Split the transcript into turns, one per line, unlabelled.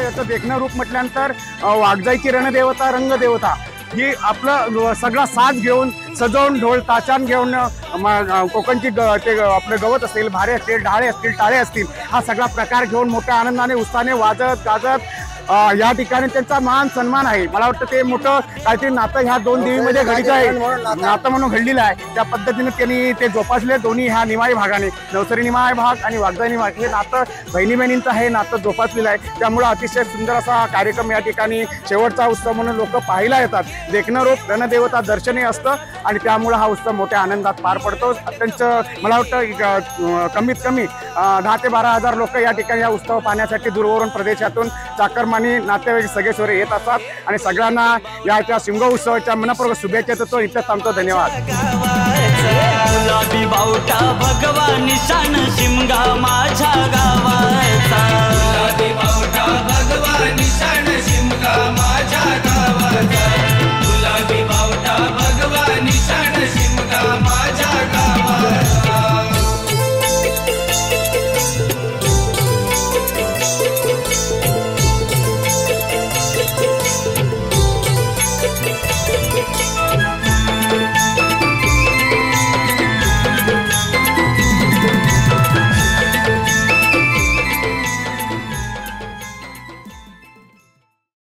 याचं देखणं रूप म्हटल्यानंतर वाघजाईची रणदेवता रंगदेवता ही आपलं सगळा साज घेऊन सजवून ढोल ताचान घेऊन कोकणची ते आपलं गवत असेल, भारे असतील, ढाळे असतील, टाळे असतील, हा सगळा प्रकार घेऊन मोठ्या आनंदाने उत्साहाने वाजत गाजत या ठिकाणी त्यांचा मान सन्मान आहे. मला वाटतं ते मोठं काहीतरी नातं ह्या दोन देवीमध्ये घडीचं आहे, नातं म्हणून घडलेलं आहे. त्या पद्धतीने त्यांनी ते जोपासले दोन्ही ह्या निमाई भागाने, नवसरी निमाई भाग आणि वाघजाई निमाई हे नातं बहिणी बहिणींचं हे नातं जोपासलेलं आहे. त्यामुळं अतिशय सुंदर असा कार्यक्रम या ठिकाणी शेवटचा उत्सव म्हणून लोक पाहायला येतात. देखणं रूप रणदेवता दर्शनीय असतं आणि त्यामुळं हा उत्सव मोठ्या आनंदात पार पडतो. त्यांचं मला वाटतं कमीत कमी 10 ते 12 हजार लोक या ठिकाणी हा उत्सव पाहण्यासाठी दूरवरून प्रदेशातून चाकरमानी नातेवाईक सगळे सोरे येत असतात आणि सगळ्यांना याच्या शिमगो उत्सवाच्या मनपूर्वक शुभेच्छा देतो. इथं थांबतो. धन्यवाद.
गुलाबी बावटा भगवा निशाण शिमगा माझ्या गावाचा, गुलाबी बावटा भगवा निशाण